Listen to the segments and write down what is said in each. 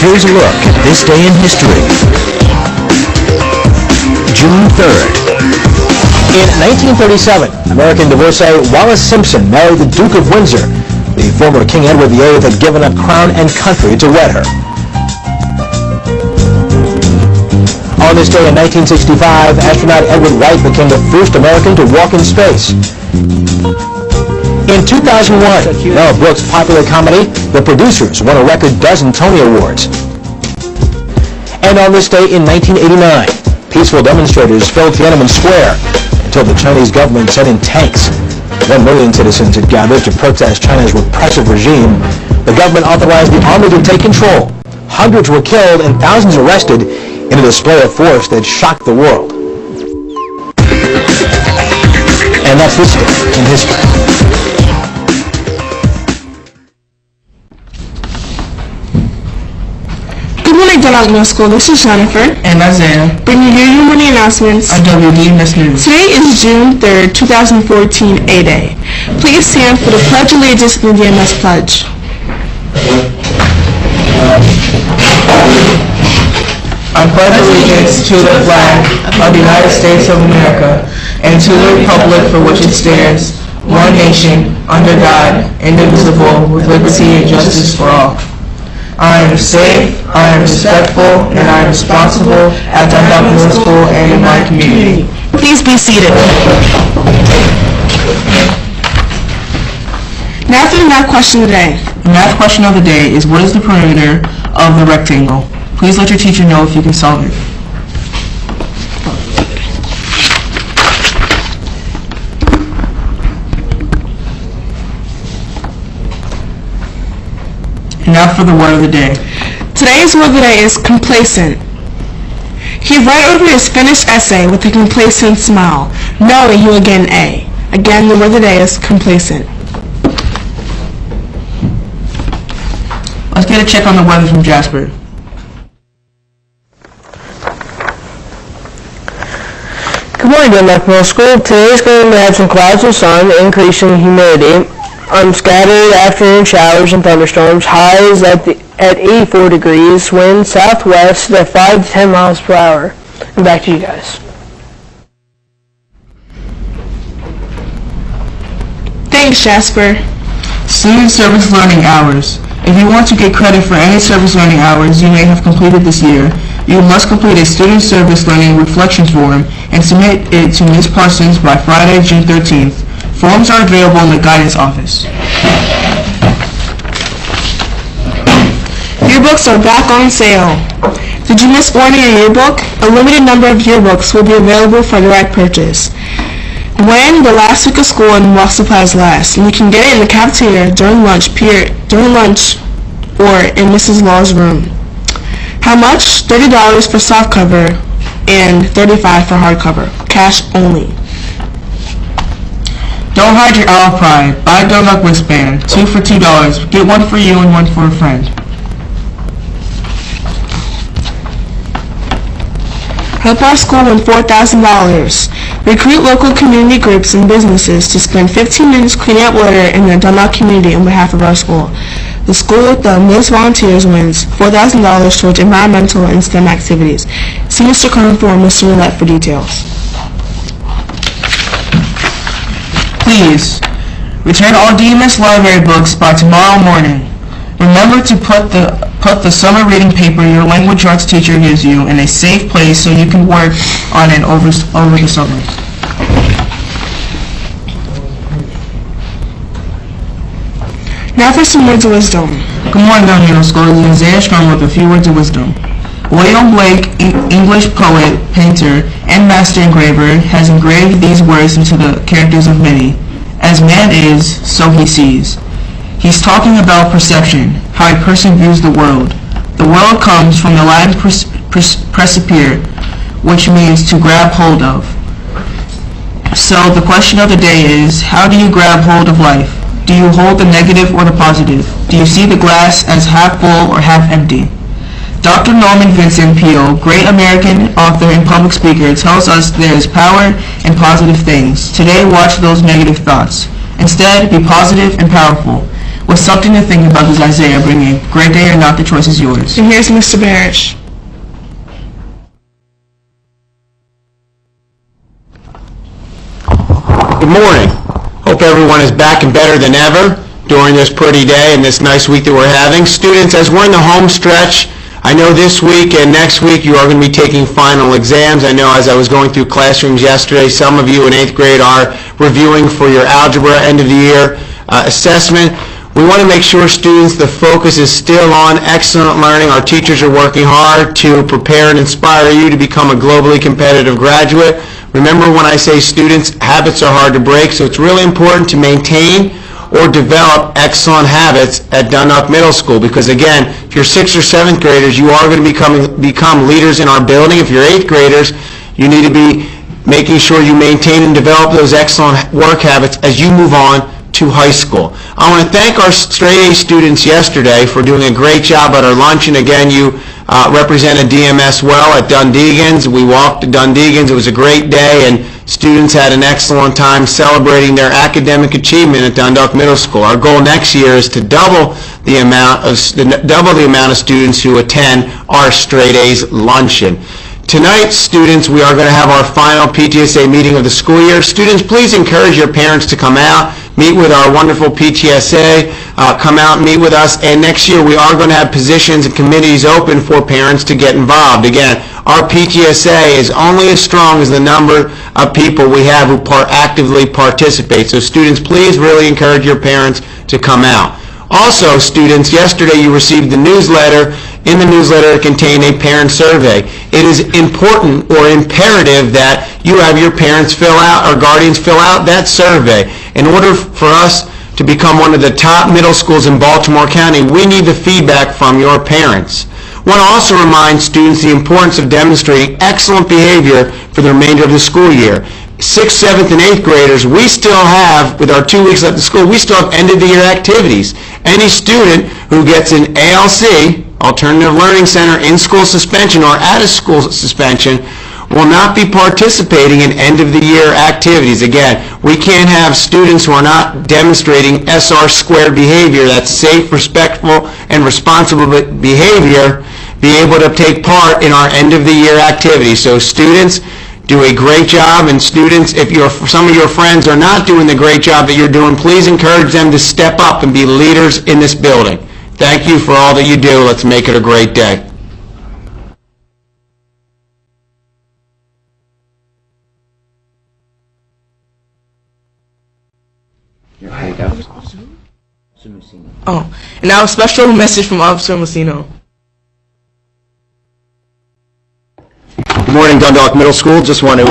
Here's a look at this day in history. June 3rd. In 1937, American divorcee Wallis Simpson married the Duke of Windsor. The former King Edward VIII had given up crown and country to wed her. On this day in 1965, astronaut Edward White became the first American to walk in space. In 2001, Mel Brooks' popular comedy, The Producers, won a record dozen Tony Awards. And on this day in 1989, peaceful demonstrators filled Tiananmen Square until the Chinese government sent in tanks. 1 million citizens had gathered to protest China's repressive regime. The government authorized the army to take control. Hundreds were killed and thousands arrested in a display of force that shocked the world. And that's this day in history. Good morning, Dundalk Middle School. This is Jennifer and Isaiah, bringing you your morning announcements on WDMS News. Today is June 3rd, 2014, A-Day. Please stand for the Pledge of Allegiance and the DMS Pledge. I pledge allegiance to the flag of the United States of America and to the republic for which it stands, one nation, under God, indivisible, with liberty and justice for all. I am safe, I am respectful, and I am responsible at Dundalk Middle School and in my community. Please be seated. Now for the math question of the day. The math question of the day is, what is the perimeter of the rectangle? Please let your teacher know if you can solve it. And now for the word of the day. Today's word of the day is complacent. He read over his finished essay with a complacent smile, knowing he would get an A. Again, the word of the day is complacent. Let's get a check on the weather from Jasper. Good morning, Dundalk Middle School. Today is going to have some clouds and sun, increasing humidity, scattered afternoon showers and thunderstorms. Highs at 84 degrees, wind southwest at 5 to 10 miles per hour. And back to you guys. Thanks, Jasper. Student service learning hours. If you want to get credit for any service learning hours you may have completed this year, you must complete a student service learning reflection form and submit it to Ms. Parsons by Friday, June 13th. Forms are available in the guidance office. Yearbooks are back on sale. Did you miss ordering a yearbook? A limited number of yearbooks will be available for direct purchase when the last week of school and walk supplies last, and you can get it in the cafeteria during lunch or in Mrs. Law's room. How much? $30 for softcover and $35 for hardcover. Cash only. Don't hide your owl pride. Buy a Dundalk wristband. 2 for $2. Get one for you and one for a friend. Help our school win $4,000. Recruit local community groups and businesses to spend 15 minutes cleaning up litter in the Dundalk community on behalf of our school. The school with the most volunteers wins $4,000 towards environmental and STEM activities. See Mr. Carnfor or Mr. Roulette for details. Please, return all DMS library books by tomorrow morning. Remember to put the summer reading paper your language arts teacher gives you in a safe place so you can work on it over the summer. Now for some words of wisdom. Good morning, Dundalk Middle School. This is Isaiah Strong with a few words of wisdom. William Blake, English poet, painter, and master engraver, has engraved these words into the characters of many. As man is, so he sees. He's talking about perception, how a person views the world. The world comes from the Latin percipere, which means to grab hold of. So the question of the day is, how do you grab hold of life? Do you hold the negative or the positive? Do you see the glass as half full or half empty? Dr. Norman Vincent Peale, great American author and public speaker, tells us there is power in positive things. Today, watch those negative thoughts. Instead, be positive and powerful. was something to think about, as Isaiah bringing. Great day or not, the choice is yours. And here's Mr. Barish. Good morning. Hope everyone is back and better than ever during this pretty day and this nice week that we're having. Students, as we're in the home stretch, I know this week and next week you are going to be taking final exams. I know as I was going through classrooms yesterday, some of you in 8th grade are reviewing for your algebra end of the year assessment. We want to make sure students, the focus is still on excellent learning. Our teachers are working hard to prepare and inspire you to become a globally competitive graduate. Remember when I say students, habits are hard to break, so it's really important to maintain or develop excellent habits at Dundalk Middle School, because again, if you're 6th or 7th graders, you are going to become leaders in our building. If you're 8th graders, you need to be making sure you maintain and develop those excellent work habits as you move on to high school. I want to thank our straight A students yesterday for doing a great job at our luncheon. Again, you represented DMS well at Dundegan's. We walked to Dundegan's. It was a great day, and students had an excellent time celebrating their academic achievement at Dundalk Middle School. Our goal next year is to double the amount of students who attend our straight A's luncheon. Tonight, students, we are going to have our final PTSA meeting of the school year. Students, please encourage your parents to come out, meet with our wonderful PTSA, come out and meet with us, and next year we are going to have positions and committees open for parents to get involved. Again, our PTSA is only as strong as the number of people we have who actively participate. So students, please really encourage your parents to come out. Also, students, yesterday you received the newsletter. In the newsletter, it contained a parent survey. It is important or imperative that you have your parents fill out or guardians fill out that survey. In order for us to become one of the top middle schools in Baltimore County, we need the feedback from your parents. I want to also remind students the importance of demonstrating excellent behavior for the remainder of the school year. 6th, 7th, and 8th graders, we still have, with our 2 weeks left of school, we still have end-of-the-year activities. Any student who gets an ALC, Alternative Learning Center, in-school suspension or out-of-school suspension, will not be participating in end-of-the-year activities. Again, we can't have students who are not demonstrating SR squared behavior, that's safe, respectful, and responsible behavior, be able to take part in our end-of-the-year activities. So students, do a great job, and students, if some of your friends are not doing the great job that you're doing, please encourage them to step up and be leaders in this building. Thank you for all that you do. Let's make it a great day. Oh, and now a special message from Officer Messino. Good morning, Dundalk Middle School. Just want to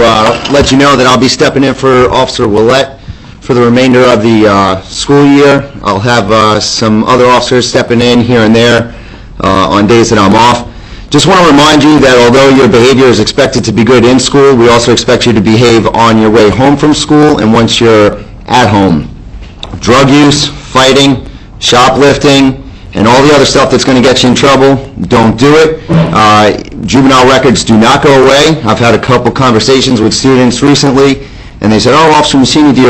let you know that I'll be stepping in for Officer Willett for the remainder of the school year. I'll have some other officers stepping in here and there on days that I'm off. Just want to remind you that although your behavior is expected to be good in school, we also expect you to behave on your way home from school and once you're at home. Drug use, fighting, shoplifting, and all the other stuff that's going to get you in trouble, don't do it. Juvenile records do not go away. I've had a couple conversations with students recently, and they said, "Oh, Officer Massini, does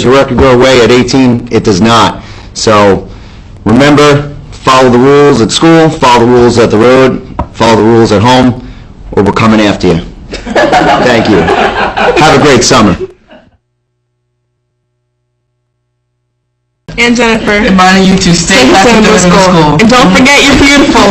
your record go away at 18? It does not. So remember, follow the rules at school, follow the rules at the road, follow the rules at home, or we're coming after you." Thank you. Have a great summer. And Jennifer. Reminding you to stay back in the middle school. And don't forget you're beautiful.